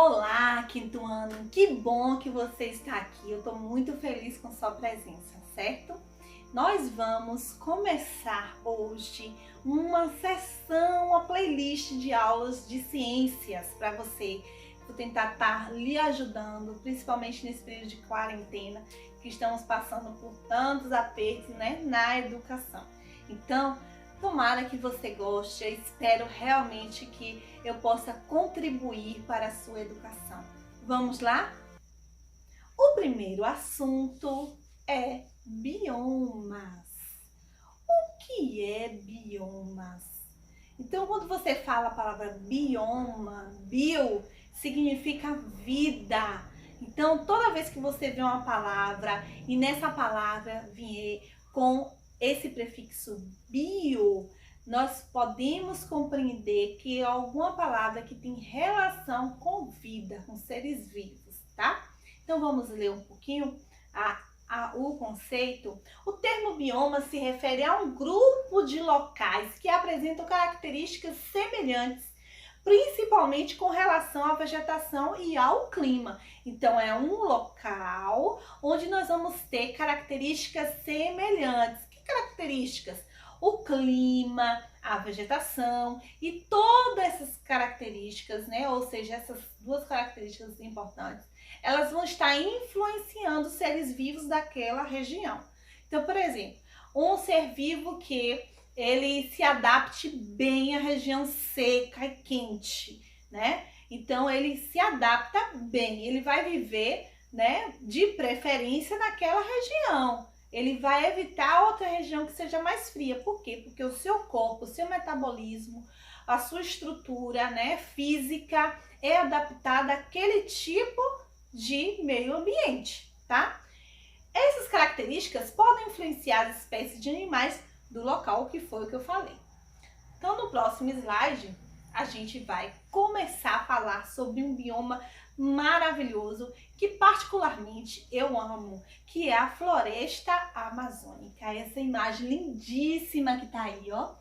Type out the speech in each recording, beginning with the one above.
Olá, quinto ano! Que bom que você está aqui. Eu estou muito feliz com sua presença, certo? Nós vamos começar hoje uma sessão, uma playlist de aulas de ciências para você. Vou tentar estar lhe ajudando, principalmente nesse período de quarentena, que estamos passando por tantos apertos, né, na educação. Então, tomara que você goste, eu espero realmente que eu possa contribuir para a sua educação. Vamos lá? O primeiro assunto é biomas. O que é biomas? Então, quando você fala a palavra bioma, bio significa vida. Então, toda vez que você vê uma palavra e nessa palavra vier com esse prefixo bio, nós podemos compreender que é alguma palavra que tem relação com vida, com seres vivos, tá? Então vamos ler um pouquinho o conceito. O termo bioma se refere a um grupo de locais que apresentam características semelhantes, principalmente com relação à vegetação e ao clima. Então é um local onde nós vamos ter características semelhantes. Que características? O clima, a vegetação e todas essas características, né? Ou seja, essas duas características importantes, elas vão estar influenciando os seres vivos daquela região. Então, por exemplo, um ser vivo que ele se adapte bem à região seca e quente, né? Então, ele se adapta bem, ele vai viver, né, de preferência naquela região. Ele vai evitar outra região que seja mais fria. Por quê? Porque o seu corpo, o seu metabolismo, a sua estrutura, né, física é adaptada àquele tipo de meio ambiente, tá? Essas características podem influenciar as espécies de animais do local, que foi o que eu falei. Então, no próximo slide, a gente vai começar a falar sobre um bioma maravilhoso que particularmente eu amo, que é a floresta amazônica. Essa imagem lindíssima que tá aí, ó.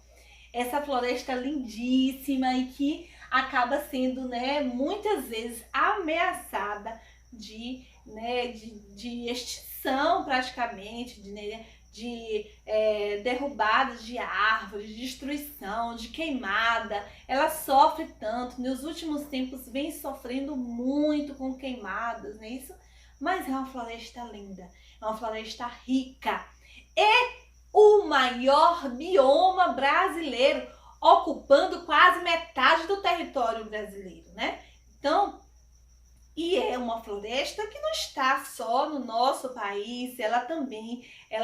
Essa floresta lindíssima e que acaba sendo, né, muitas vezes ameaçada de extinção praticamente, de derrubadas de árvores, de destruição, de queimada. Ela sofre tanto, nos últimos tempos vem sofrendo muito com queimadas, não é isso? Mas é uma floresta linda, é uma floresta rica. É o maior bioma brasileiro, ocupando quase metade do território brasileiro, né? Então, e é uma floresta que não está só no nosso país, ela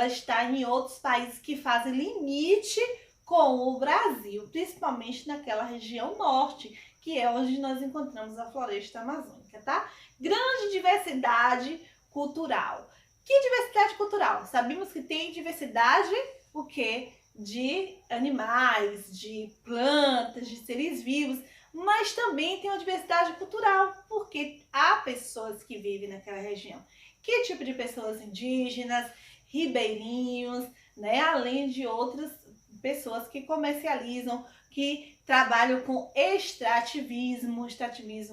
está em outros países que fazem limite com o Brasil, principalmente naquela região norte, que é onde nós encontramos a floresta amazônica, tá? Grande diversidade cultural. Que diversidade cultural? Sabemos que tem diversidade, o quê? De animais, de plantas, de seres vivos, mas também tem uma diversidade cultural, porque há pessoas que vivem naquela região. Que tipo de pessoas? Indígenas, ribeirinhos, né? Além de outras pessoas que comercializam, que trabalham com extrativismo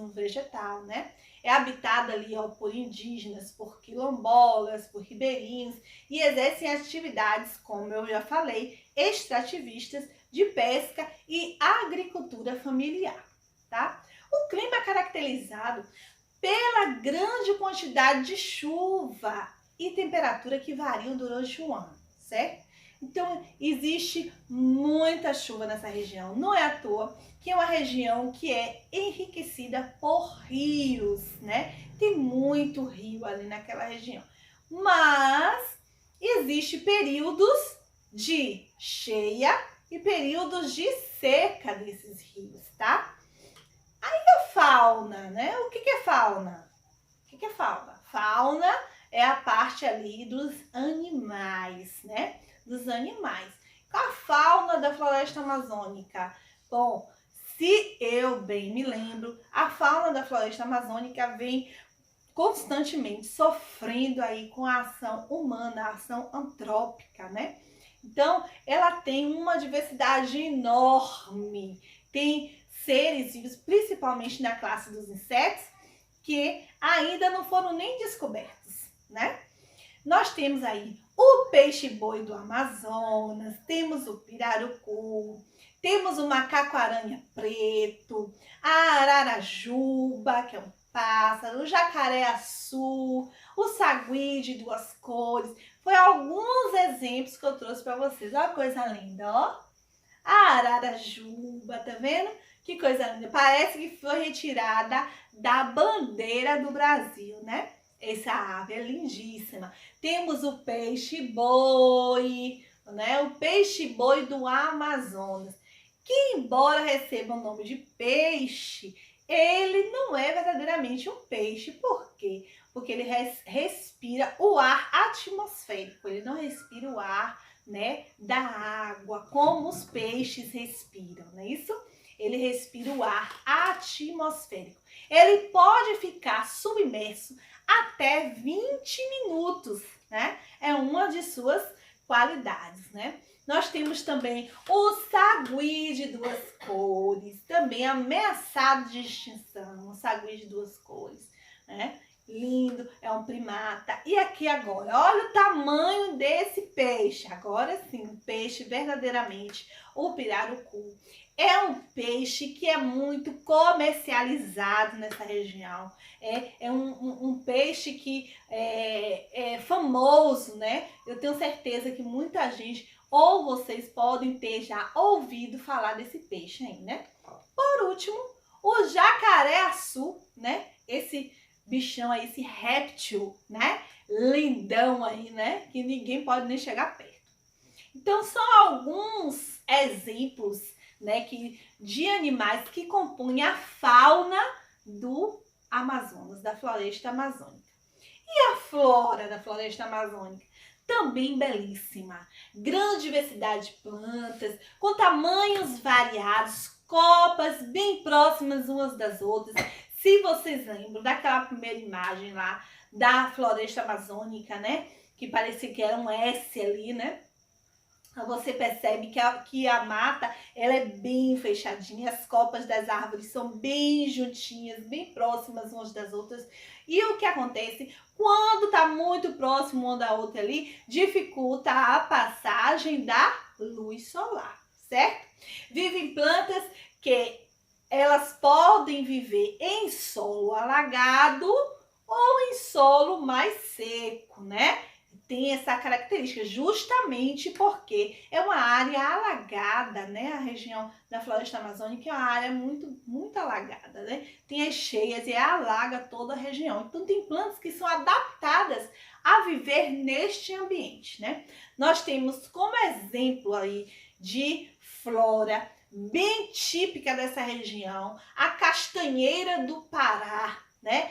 vegetal, né? É habitada ali, ó, por indígenas, por quilombolas, por ribeirinhos e exercem atividades, como eu já falei, extrativistas de pesca e agricultura familiar, tá? O clima é caracterizado pela grande quantidade de chuva e temperatura que variam durante o ano, certo? Então, existe muita chuva nessa região. Não é à toa que é uma região que é enriquecida por rios, né? Tem muito rio ali naquela região. Mas existe períodos de cheia e períodos de seca desses rios, tá? Aí a fauna, né? O que é fauna? O que é fauna? Fauna é a parte ali dos animais, né? Dos animais. Qual a fauna da floresta amazônica? Bom, se eu bem me lembro, a fauna da floresta amazônica vem constantemente sofrendo aí com a ação humana, a ação antrópica, né? Então, ela tem uma diversidade enorme. Tem seres vivos, principalmente na classe dos insetos, que ainda não foram nem descobertos, né? Nós temos aí o peixe-boi do Amazonas, temos o pirarucu, temos o macaco-aranha preto, a ararajuba, que é um pássaro, o jacaré-açu, o sagui de duas cores. Foi alguns exemplos que eu trouxe para vocês. Olha que coisa linda, ó. A ararajuba, tá vendo? Que coisa linda. Parece que foi retirada da bandeira do Brasil, né? Essa ave é lindíssima. Temos o peixe-boi, né? O peixe-boi do Amazonas, que embora receba o nome de peixe, ele não é verdadeiramente um peixe. Por quê? Porque ele respira o ar atmosférico, ele não respira o ar, né, da água, como os peixes respiram, não é isso? Ele respira o ar atmosférico. Ele pode ficar submerso até 20 minutos, né? É uma de suas qualidades, né? Nós temos também o sagui de duas cores, também ameaçado de extinção, o sagui de duas cores, né? Lindo, é um primata. E aqui agora, olha o tamanho desse peixe. Agora sim, um peixe verdadeiramente, o pirarucu. É um peixe que é muito comercializado nessa região. É um peixe que é famoso, né? Eu tenho certeza que muita gente, ou vocês podem ter já ouvido falar desse peixe aí, né? Por último, o jacaré-açu, né? Esse bichão aí, esse réptil, né? Lindão aí, né? Que ninguém pode nem chegar perto. Então, são alguns exemplos, né, de animais que compõem a fauna do Amazonas, da floresta amazônica. E a flora da floresta amazônica? Também belíssima. Grande diversidade de plantas, com tamanhos variados, copas bem próximas umas das outras. Se vocês lembram daquela primeira imagem lá da floresta amazônica, né? Que parecia que era um S ali, né? Você percebe que a mata ela é bem fechadinha, as copas das árvores são bem juntinhas, bem próximas umas das outras. E o que acontece? Quando está muito próximo uma da outra ali, dificulta a passagem da luz solar, certo? Vivem plantas que elas podem viver em solo alagado ou em solo mais seco, né? Tem essa característica justamente porque é uma área alagada, né? A região da floresta amazônica é uma área muito alagada, né? Tem as cheias e alaga toda a região. Então tem plantas que são adaptadas a viver neste ambiente, né? Nós temos como exemplo aí de flora bem típica dessa região, a castanheira do Pará, né?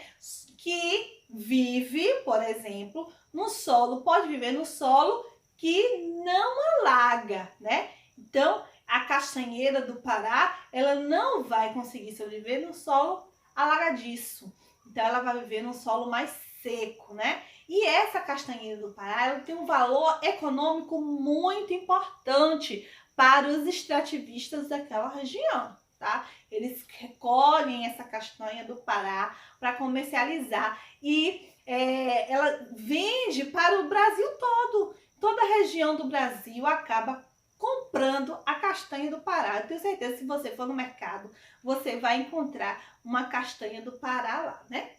Que vive, por exemplo, no solo, pode viver no solo que não alaga, né? Então, a castanheira do Pará, ela não vai conseguir sobreviver no solo alagadiço. Então, ela vai viver no solo mais seco, né? E essa castanheira do Pará, ela tem um valor econômico muito importante para os extrativistas daquela região, tá? Eles recolhem essa castanha do Pará para comercializar e ela vende para o Brasil todo. Toda a região do Brasil acaba comprando a castanha do Pará. Eu tenho certeza que se você for no mercado, você vai encontrar uma castanha do Pará lá, né?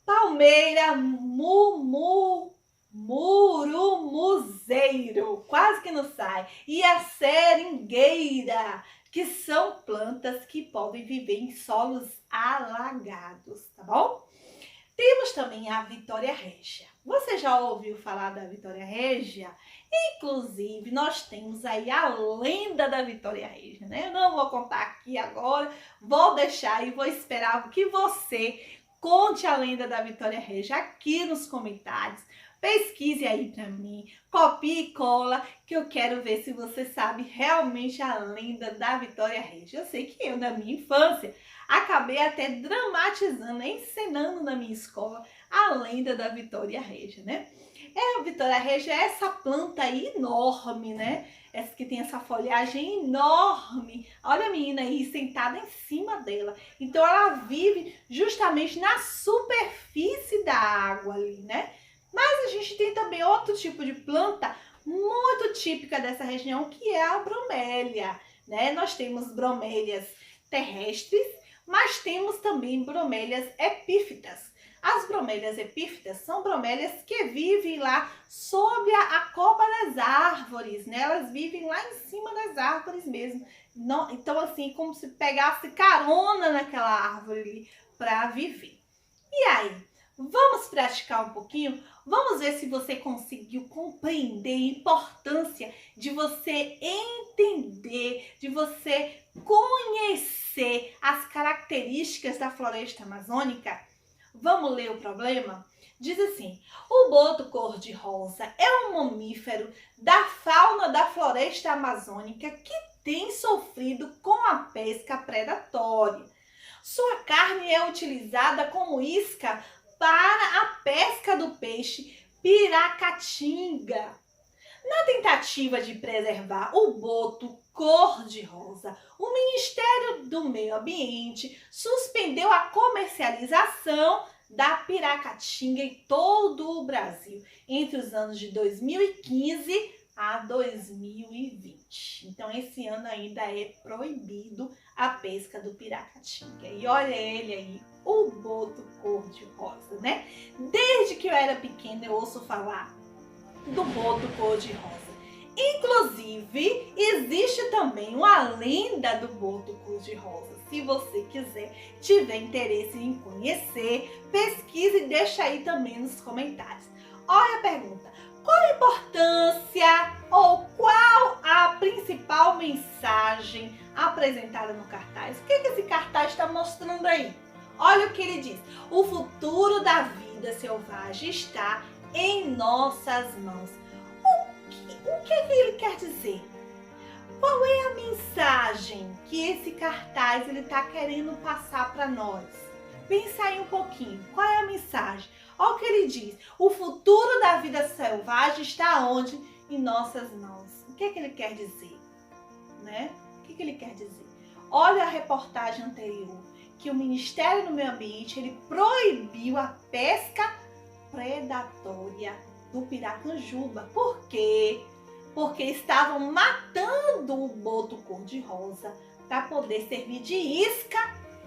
Palmeira murumuzeiro, quase que não sai. E a seringueira, que são plantas que podem viver em solos alagados, tá bom? Temos também a Vitória Régia. Você já ouviu falar da Vitória Régia? Inclusive, nós temos aí a lenda da Vitória Régia, né? Eu não vou contar aqui agora, vou deixar e vou esperar que você conte a lenda da Vitória Régia aqui nos comentários. Pesquise aí pra mim, copie e cola, que eu quero ver se você sabe realmente a lenda da Vitória Régia. Eu sei que eu, na minha infância, acabei até dramatizando, encenando na minha escola a lenda da Vitória Régia, né? Vitória Regia, é essa planta aí enorme, né? Essa que tem essa folhagem enorme. Olha a menina aí sentada em cima dela. Então ela vive justamente na superfície da água ali, né? Mas a gente tem também outro tipo de planta muito típica dessa região, que é a bromélia, né? Nós temos bromélias terrestres, mas temos também bromélias epífitas. As bromélias epífitas são bromélias que vivem lá sob a copa das árvores, né? Elas vivem lá em cima das árvores mesmo. Não, então, assim, como se pegasse carona naquela árvore ali para viver. E aí, vamos praticar um pouquinho? Vamos ver se você conseguiu compreender a importância de você entender, de você conhecer as características da floresta amazônica? Vamos ler o problema? Diz assim: o boto cor-de-rosa é um mamífero da fauna da floresta amazônica que tem sofrido com a pesca predatória. Sua carne é utilizada como isca para a pesca do peixe piracatinga. Na tentativa de preservar o boto cor-de-rosa, o Ministério do Meio Ambiente suspendeu a comercialização da piracatinga em todo o Brasil entre os anos de 2015 a 2020. Então, esse ano ainda é proibido a pesca do piracatinga. E olha ele aí, o boto cor-de-rosa, né? Desde que eu era pequena eu ouço falar do boto cor-de-rosa. Inclusive, existe também uma lenda do boto cor-de-rosa. Se você tiver interesse em conhecer, pesquise e deixa aí também nos comentários. Olha a pergunta: qual a importância ou qual a principal mensagem apresentada no cartaz? O que esse cartaz está mostrando aí? Olha o que ele diz: o futuro da vida selvagem está em nossas mãos. O que ele quer dizer? Qual é a mensagem que esse cartaz ele está querendo passar para nós? Pensa aí um pouquinho. Qual é a mensagem? Olha o que ele diz: o futuro da vida selvagem está onde? Em nossas mãos. O que ele quer dizer? Né? O que ele quer dizer? Olha a reportagem anterior, que o Ministério do Meio Ambiente ele proibiu a pesca predatória do piracanjuba. Por quê? Porque estavam matando o boto cor-de-rosa para poder servir de isca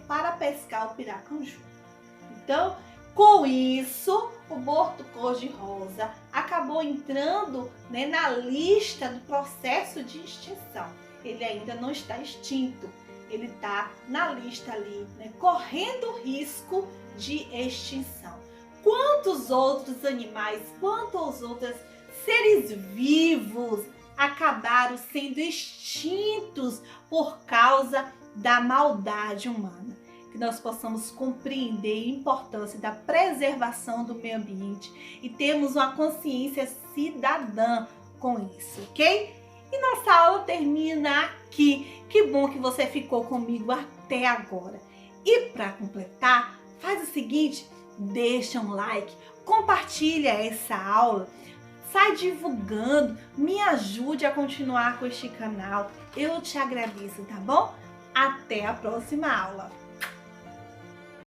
para pescar o piracanjuba. Então, com isso, o boto cor-de-rosa acabou entrando, né, na lista do processo de extinção. Ele ainda não está extinto, ele está na lista ali, né, correndo risco de extinção. Quantos outros animais, quantos outros seres vivos acabaram sendo extintos por causa da maldade humana? Que nós possamos compreender a importância da preservação do meio ambiente e termos uma consciência cidadã com isso, ok? E nossa aula termina aqui. Que bom que você ficou comigo até agora. E para completar, faz o seguinte: deixa um like, compartilha essa aula, sai divulgando, me ajude a continuar com este canal. Eu te agradeço, tá bom? Até a próxima aula.